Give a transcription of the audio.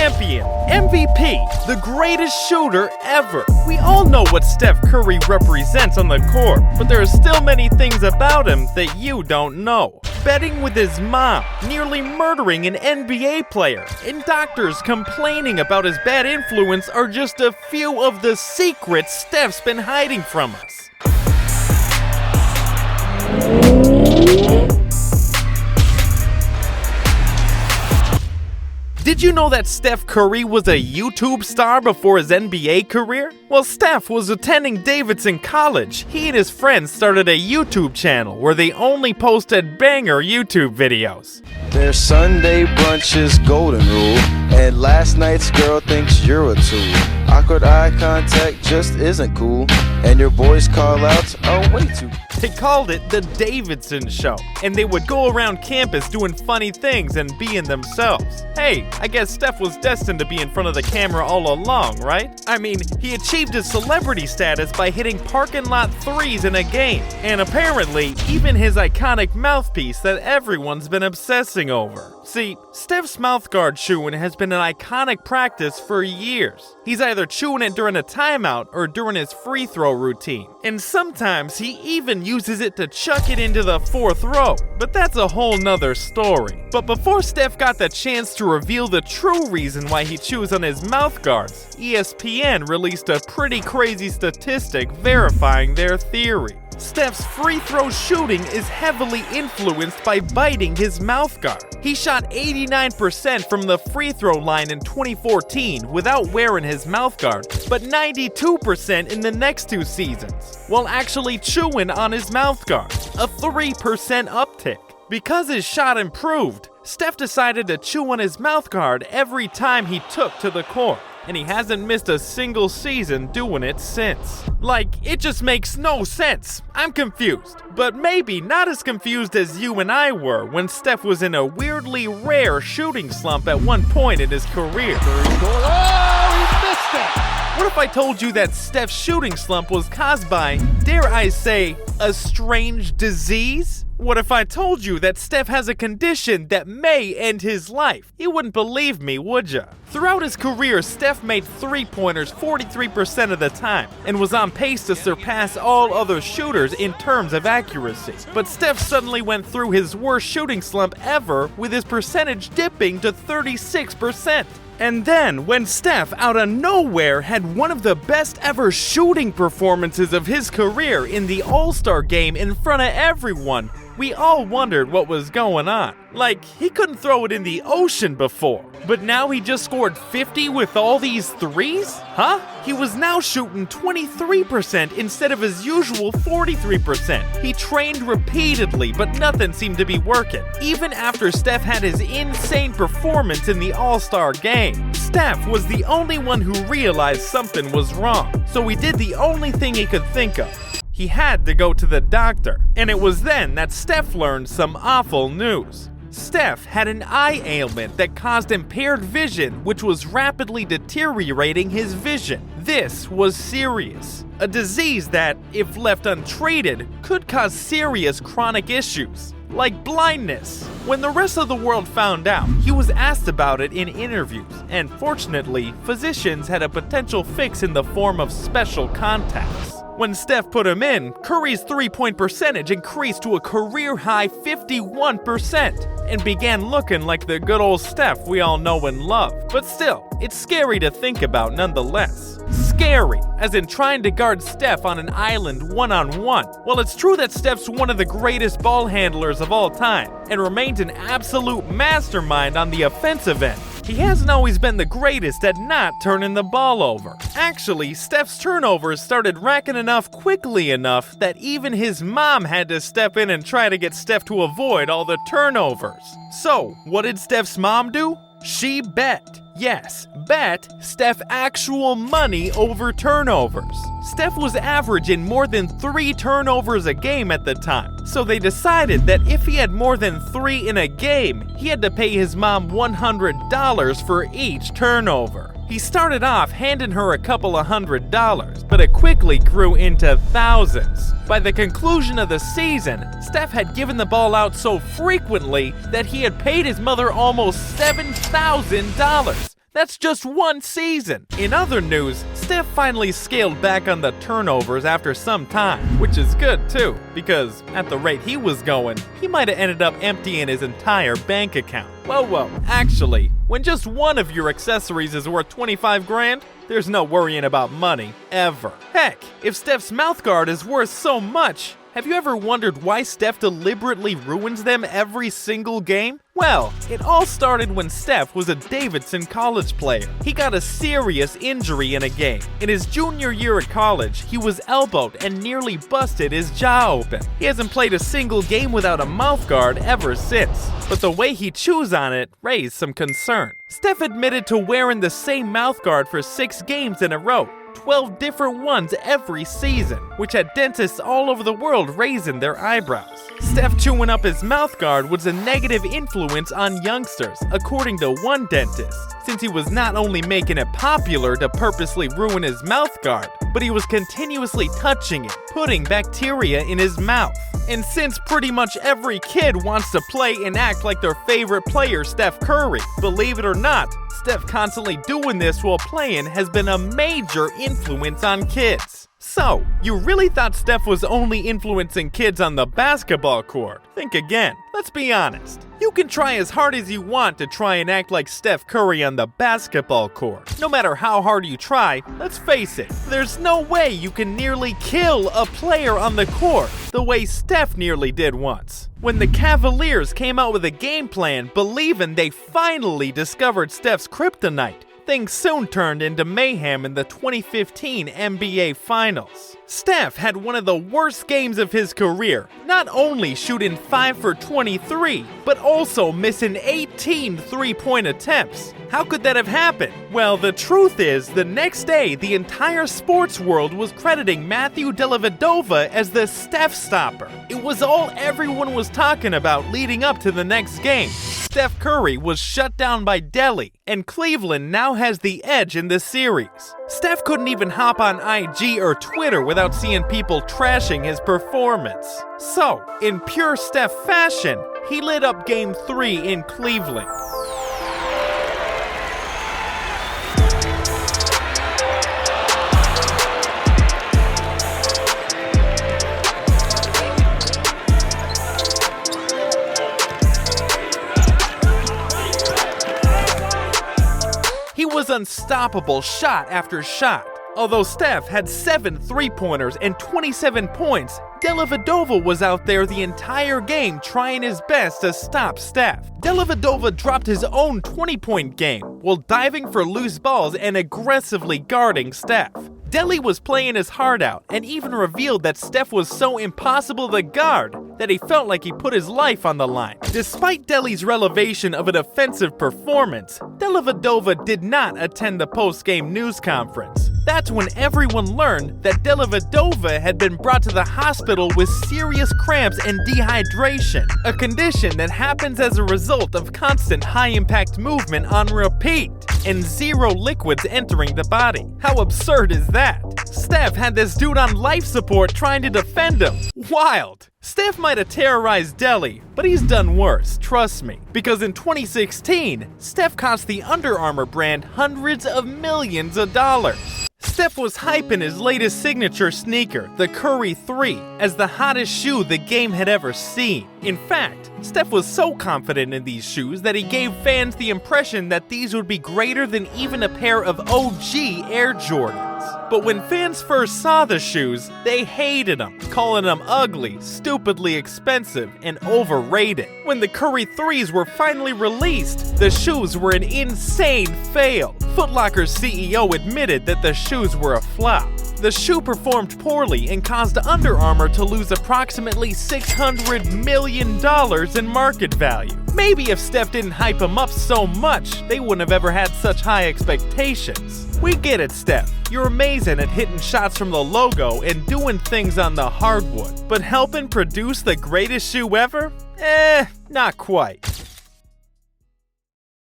champion, MVP, the greatest shooter ever. We all know what Steph Curry represents on the court, but there are still many things about him that you don't know. Betting with his mom, nearly murdering an NBA player, and doctors complaining about his bad influence are just a few of the secrets Steph's been hiding from us. Did you know that Steph Curry was a YouTube star before his NBA career? While Steph was attending Davidson College, he and his friends started a YouTube channel where they only posted banger YouTube videos. Their Sunday brunch is golden rule, and last night's girl thinks you're a tool. Awkward eye contact just isn't cool, and your boys call outs are way too. They called it the Davidson Show, and they would go around campus doing funny things and being themselves. Hey, I guess Steph was destined to be in front of the camera all along, right? I mean, he achieved his celebrity status by hitting parking lot threes in a game, and apparently, even his iconic mouthpiece that everyone's been obsessing over. See, Steph's mouthguard chewing has been an iconic practice for years. He's either chewing it during a timeout or during his free throw routine, and sometimes he even uses it to chuck it into the fourth row, but that's a whole nother story. But before Steph got the chance to reveal the true reason why he chews on his mouth guards, ESPN released a pretty crazy statistic verifying their theory. Steph's free throw shooting is heavily influenced by biting his mouth guard. He shot 89% from the free throw line in 2014 without wearing his mouth guard, but 92% in the next two seasons, while actually chewing on his mouth guard, a 3% uptick. Because his shot improved, Steph decided to chew on his mouth guard every time he took to the court, and he hasn't missed a single season doing it since. Like, it just makes no sense. I'm confused, but maybe not as confused as you and I were when Steph was in a weirdly rare shooting slump at one point in his career. Oh, he missed it! What if I told you that Steph's shooting slump was caused by, dare I say, a strange disease? What if I told you that Steph has a condition that may end his life? You wouldn't believe me, would ya? Throughout his career, Steph made three-pointers 43% of the time and was on pace to surpass all other shooters in terms of accuracy. But Steph suddenly went through his worst shooting slump ever, with his percentage dipping to 36%. And then, when Steph, out of nowhere, had one of the best ever shooting performances of his career in the All-Star game in front of everyone, we all wondered what was going on. Like, he couldn't throw it in the ocean before, but now he just scored 50 with all these threes? Huh? He was now shooting 23% instead of his usual 43%. He trained repeatedly, but nothing seemed to be working, even after Steph had his insane performance in the All-Star game. Steph was the only one who realized something was wrong, so he did the only thing he could think of. He had to go to the doctor, and it was then that Steph learned some awful news. Steph had an eye ailment that caused impaired vision, which was rapidly deteriorating his vision. This was serious, a disease that, if left untreated, could cause serious chronic issues, like blindness. When the rest of the world found out, he was asked about it in interviews, and fortunately, physicians had a potential fix in the form of special contacts. When Steph put him in, Curry's three-point percentage increased to a career-high 51% and began looking like the good old Steph we all know and love. But still, it's scary to think about nonetheless. Scary, as in trying to guard Steph on an island one-on-one. Well, it's true that Steph's one of the greatest ball handlers of all time and remains an absolute mastermind on the offensive end. He hasn't always been the greatest at not turning the ball over. Actually, Steph's turnovers started racking enough quickly enough that even his mom had to step in and try to get Steph to avoid all the turnovers. So, what did Steph's mom do? She bet. Yes, bet Steph actual money over turnovers. Steph was averaging more than 3 turnovers a game at the time, so they decided that if he had more than 3 in a game, he had to pay his mom $100 for each turnover. He started off handing her a couple of $100s, but it quickly grew into thousands. By the conclusion of the season, Steph had given the ball out so frequently that he had paid his mother almost $7,000. That's just one season. In other news, Steph finally scaled back on the turnovers after some time, which is good too, because at the rate he was going, he might have ended up emptying his entire bank account. Whoa, actually, when just one of your accessories is worth 25 grand, there's no worrying about money, ever. Heck, if Steph's mouthguard is worth so much, have you ever wondered why Steph deliberately ruins them every single game? Well, it all started when Steph was a Davidson college player. He got a serious injury in a game. In his junior year at college, he was elbowed and nearly busted his jaw open. He hasn't played a single game without a mouthguard ever since. But the way he chews on it raised some concern. Steph admitted to wearing the same mouthguard for 6 games in a row. 12 different ones every season, which had dentists all over the world raising their eyebrows. Steph chewing up his mouthguard was a negative influence on youngsters, according to one dentist, since he was not only making it popular to purposely ruin his mouthguard, but he was continuously touching it, putting bacteria in his mouth. And since pretty much every kid wants to play and act like their favorite player, Steph Curry, believe it or not, Steph constantly doing this while playing has been a major influence on kids. So, you really thought Steph was only influencing kids on the basketball court? Think again. Let's be honest. You can try as hard as you want to try and act like Steph Curry on the basketball court. No matter how hard you try, let's face it, there's no way you can nearly kill a player on the court the way Steph nearly did once. When the Cavaliers came out with a game plan believing they finally discovered Steph's kryptonite, things soon turned into mayhem in the 2015 NBA Finals. Steph had one of the worst games of his career, not only shooting 5 for 23, but also missing 18 three-point attempts. How could that have happened? Well, the truth is, the next day, the entire sports world was crediting Matthew Dellavedova as the Steph stopper. It was all everyone was talking about leading up to the next game. Steph Curry was shut down by Delly, and Cleveland now has the edge in this series. Steph couldn't even hop on IG or Twitter without seeing people trashing his performance. So, in pure Steph fashion, he lit up Game 3 in Cleveland. He was unstoppable shot after shot. Although Steph had 7 three-pointers and 27 points, Dellavedova was out there the entire game trying his best to stop Steph. Dellavedova dropped his own 20-point game while diving for loose balls and aggressively guarding Steph. Delly was playing his heart out and even revealed that Steph was so impossible to guard that he felt like he put his life on the line. Despite Delly's revelation of an offensive performance, Dellavedova did not attend the post-game news conference. That's when everyone learned that Dellavedova had been brought to the hospital with serious cramps and dehydration, a condition that happens as a result of constant high-impact movement on repeat and zero liquids entering the body. How absurd is that? Steph had this dude on life support trying to defend him. Wild. Steph might have terrorized Delly, but he's done worse, trust me. Because in 2016, Steph cost the Under Armour brand hundreds of millions of dollars. Steph was hyping his latest signature sneaker, the Curry 3, as the hottest shoe the game had ever seen. In fact, Steph was so confident in these shoes that he gave fans the impression that these would be greater than even a pair of OG Air Jordans. But when fans first saw the shoes, they hated them, calling them ugly, stupidly expensive, and overrated. When the Curry 3s were finally released, the shoes were an insane fail. Foot Locker's CEO admitted that the shoes were a flop. The shoe performed poorly and caused Under Armour to lose approximately $600 million in market value. Maybe if Steph didn't hype him up so much, they wouldn't have ever had such high expectations. We get it, Steph. You're amazing at hitting shots from the logo and doing things on the hardwood. But helping produce the greatest shoe ever? Not quite.